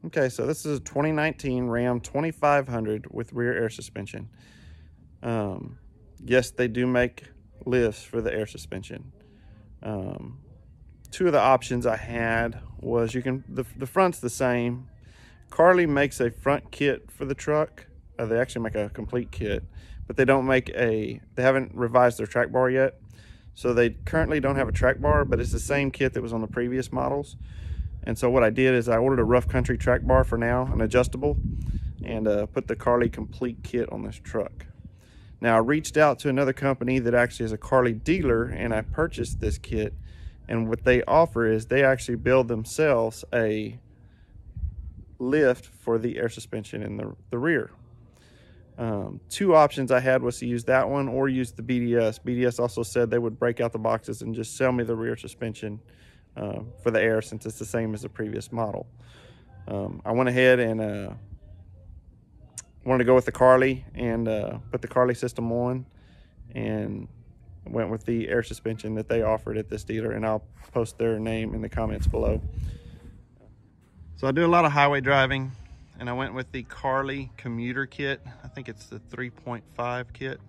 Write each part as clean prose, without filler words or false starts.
Okay, so this is a 2019 Ram 2500 with rear air suspension. Yes, they do make lifts for the air suspension. Two of the options I had was the front's the same. Carli makes a front kit for the truck. They actually make a complete kit, but they haven't revised their track bar yet. So they currently don't have a track bar, but it's the same kit that was on the previous models. And so what I did is I ordered a rough country track bar for now, an adjustable, and put the Carli complete kit on this truck. Now I reached out to another company that actually is a Carli dealer, and I purchased this kit. And what they offer is they actually build themselves a lift for the air suspension in the rear. Two options I had was to use that one or use the BDS. BDS also said they would break out the boxes and just sell me the rear suspension for the air, since it's the same as the previous model. I went ahead and wanted to go with the Carli and put the Carli system on, and went with the air suspension that they offered at this dealer, and I'll post their name in the comments below. So I do a lot of highway driving, and I went with the Carli commuter kit. I think it's the 3.5 kit,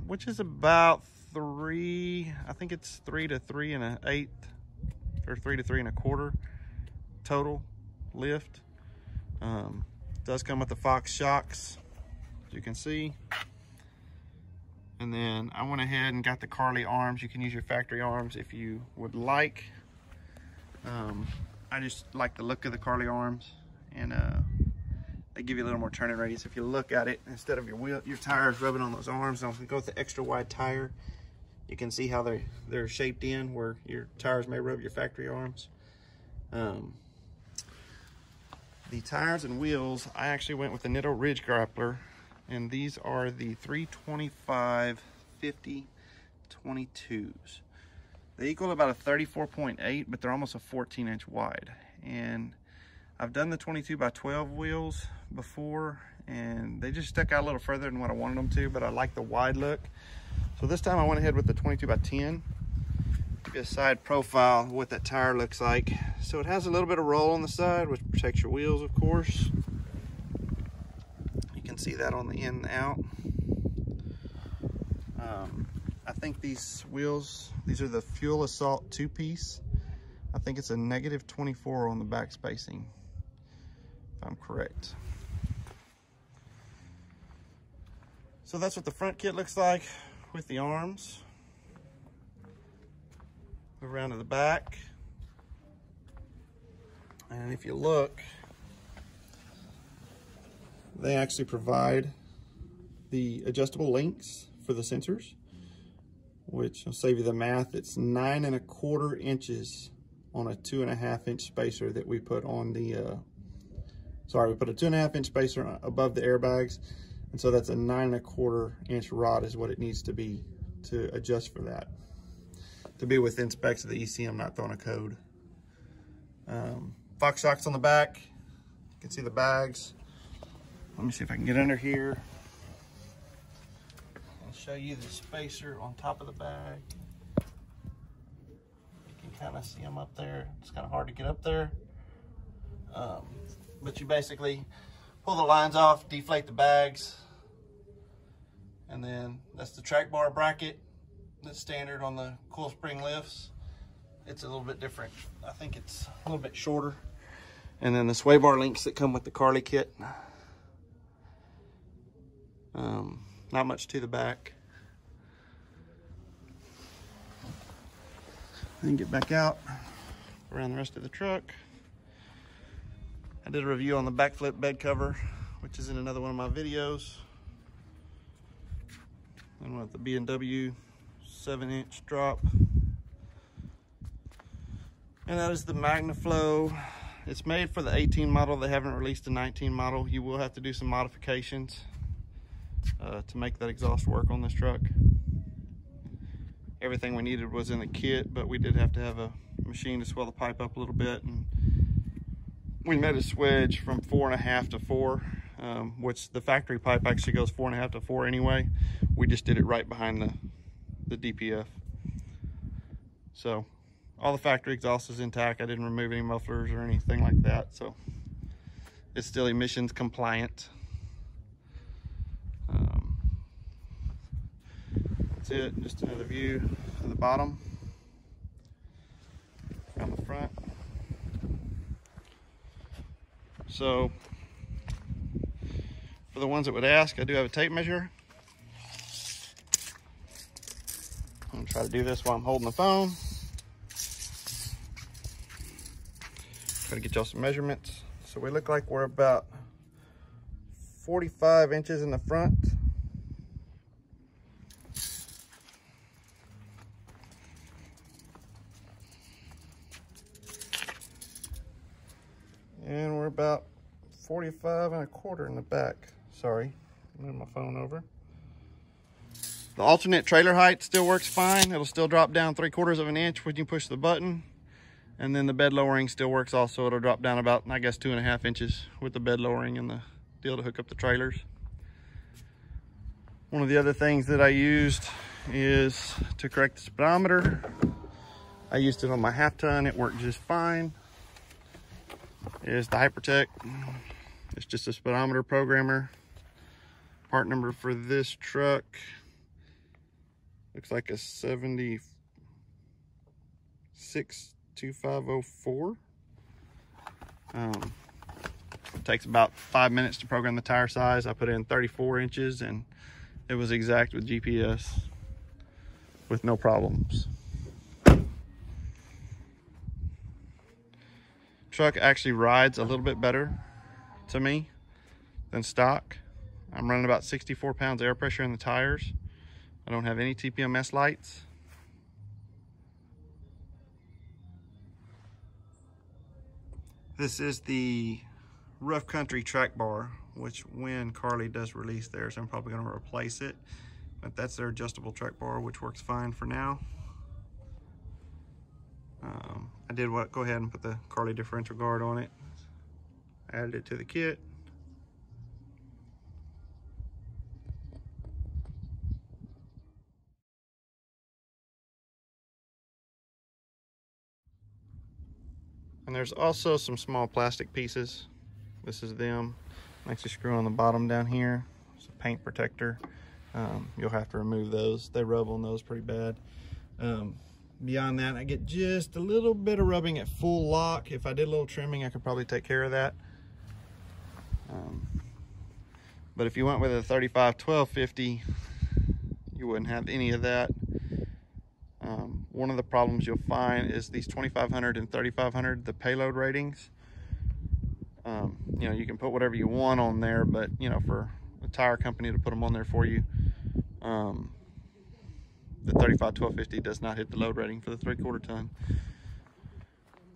which is about I think it's 3 to 3 1/8 or 3 to 3 1/4 total lift. Does come with the Fox shocks, as you can see. And then I went ahead and got the Carli arms. You can use your factory arms if you would like. I just like the look of the Carli arms, and they give you a little more turning radius. If you look at it, instead of your tires rubbing on those arms, I'll go with the extra wide tire. You can see how they're shaped in where your tires may rub your factory arms. The tires and wheels, I actually went with the Nitto Ridge Grappler, and these are the 325/50 22s. They equal about a 34.8, but they're almost a 14-inch wide. And I've done the 22/12 wheels before, and they just stuck out a little further than what I wanted them to, but I like the wide look. So this time I went ahead with the 22/10. Give you a side profile of what that tire looks like. So it has a little bit of roll on the side, which protects your wheels, of course. You can see that on the in and out. I think these wheels, these are the Fuel Assault 2-piece. I think it's a -24 on the back spacing, if I'm correct. So that's what the front kit looks like with the arms. Move around to the back. And if you look, they actually provide the adjustable links for the sensors, which will save you the math. It's 9 1/4 inches on a 2.5 inch spacer that we put on the, we put a 2.5 inch spacer above the airbags. And so that's a 9 1/4 inch rod is what it needs to be to adjust for that, to be within specs of the ECM, not throwing a code. Fox shocks on the back. You can see the bags. Let me see if I can get under here. I'll show you the spacer on top of the bag. You can kind of see them up there. It's kind of hard to get up there. But you basically pull the lines off, deflate the bags, and then that's the track bar bracket that's standard on the coil spring lifts. It's a little bit different. I think it's a little bit shorter. And then the sway bar links that come with the Carli kit. Not much to the back. Then get back out around the rest of the truck. I did a review on the backflip bed cover, which is in another one of my videos. And with the B&W 7-inch drop. And that is the MagnaFlow. It's made for the 18 model. They haven't released the 19 model. You will have to do some modifications to make that exhaust work on this truck. Everything we needed was in the kit, but we did have to have a machine to swell the pipe up a little bit. And we made a switch from 4.5 to 4, which the factory pipe actually goes 4.5 to 4 anyway. We just did it right behind the DPF. So all the factory exhaust is intact. I didn't remove any mufflers or anything like that. So it's still emissions compliant. That's it, just another view of the bottom on the front. So for the ones that would ask, I do have a tape measure. I'm gonna try to do this while I'm holding the phone. Try to get y'all some measurements. So we look like we're about 45 inches in the front. And we're about 45 1/4 in the back. Sorry, move my phone over. The alternate trailer height still works fine. It'll still drop down 3/4 of an inch when you push the button. And then the bed lowering still works also. It'll drop down about, I guess, 2.5 inches with the bed lowering and the deal to hook up the trailers. One of the other things that I used is to correct the speedometer. I used it on my half ton. It worked just fine. Is the hypertech. It's just a speedometer programmer. Part number for this truck looks like a 762504. It takes about 5 minutes to program the tire size. I put in 34 inches and it was exact with GPS with no problems. Truck actually rides a little bit better to me than stock. I'm running about 64 pounds air pressure in the tires. I don't have any TPMS lights. This is the rough country track bar, which when Carli does release theirs, I'm probably going to replace it. But that's their adjustable track bar, which works fine for now. I did go ahead and put the Carli differential guard on it. Added it to the kit. And there's also some small plastic pieces. This is them. Actually screw on the bottom down here. It's a paint protector. You'll have to remove those. They rub on those pretty bad. Beyond that, I get just a little bit of rubbing at full lock. If I did a little trimming, I could probably take care of that. But if you went with a 35-1250, you wouldn't have any of that. One of the problems you'll find is these 2500 and 3500, the payload ratings. You know, you can put whatever you want on there, but you know, for a tire company to put them on there for you, the 35-1250 does not hit the load rating for the 3/4 ton.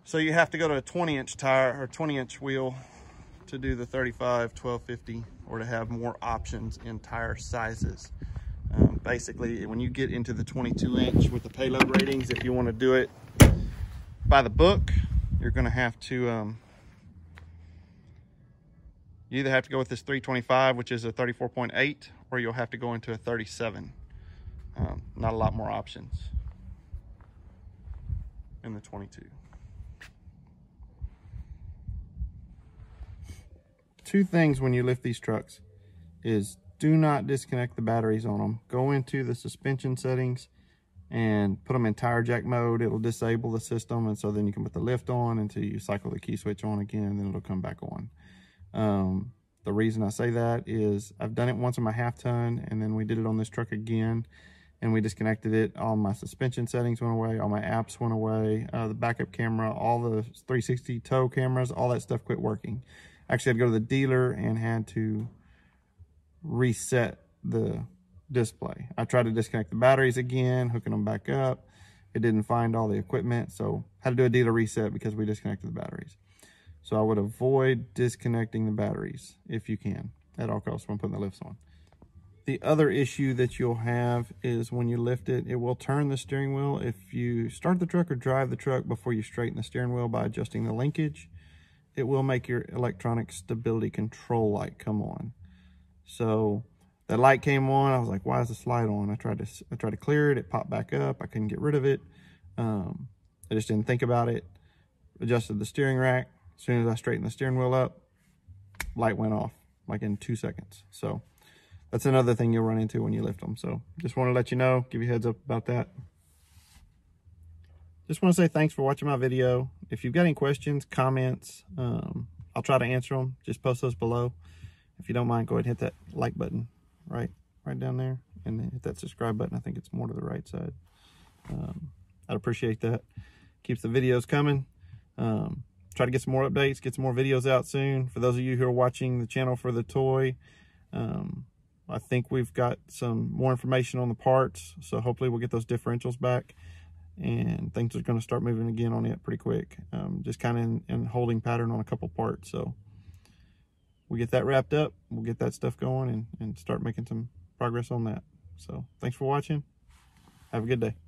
So you have to go to a 20-inch tire or 20-inch wheel to do the 35-1250 or to have more options in tire sizes. Basically, when you get into the 22-inch with the payload ratings, if you want to do it by the book, you're going to have to you either have to go with this 325, which is a 34.8, or you'll have to go into a 37. Not a lot more options in the 22. Two things when you lift these trucks is do not disconnect the batteries on them. Go into the suspension settings and put them in tire jack mode. It'll disable the system, and so then you can put the lift on until you cycle the key switch on again, and then it'll come back on. The reason I say that is I've done it once on my half ton, and then we did it on this truck again, and we disconnected it. All my suspension settings went away, all my apps went away, the backup camera, all the 360 tow cameras, all that stuff quit working. Actually, I had to go to the dealer and had to reset the display. I tried to disconnect the batteries again, hooking them back up. It didn't find all the equipment, so had to do a dealer reset because we disconnected the batteries. So I would avoid disconnecting the batteries if you can, at all costs when putting the lifts on. The other issue that you'll have is when you lift it, it will turn the steering wheel. If you start the truck or drive the truck before you straighten the steering wheel by adjusting the linkage, it will make your electronic stability control light come on. So that light came on. I was like, why is this light on? I tried to clear it. It popped back up. I couldn't get rid of it. I just didn't think about it. Adjusted the steering rack. As soon as I straightened the steering wheel up, light went off like in 2 seconds. So that's another thing you'll run into when you lift them. So just want to let you know, give you a heads up about that. Just want to say thanks for watching my video. If you've got any questions, comments, I'll try to answer them. Just post those below. If you don't mind, go ahead and hit that like button right down there, and then hit that subscribe button. I think it's more to the right side. I'd appreciate that. Keeps the videos coming. Try to get some more updates, get some more videos out soon. For those of you who are watching the channel for the toy, I think we've got some more information on the parts, so hopefully we'll get those differentials back, and things are going to start moving again on it pretty quick. Just kind of in holding pattern on a couple parts. So we get that wrapped up, we'll get that stuff going and start making some progress on that. So thanks for watching. Have a good day.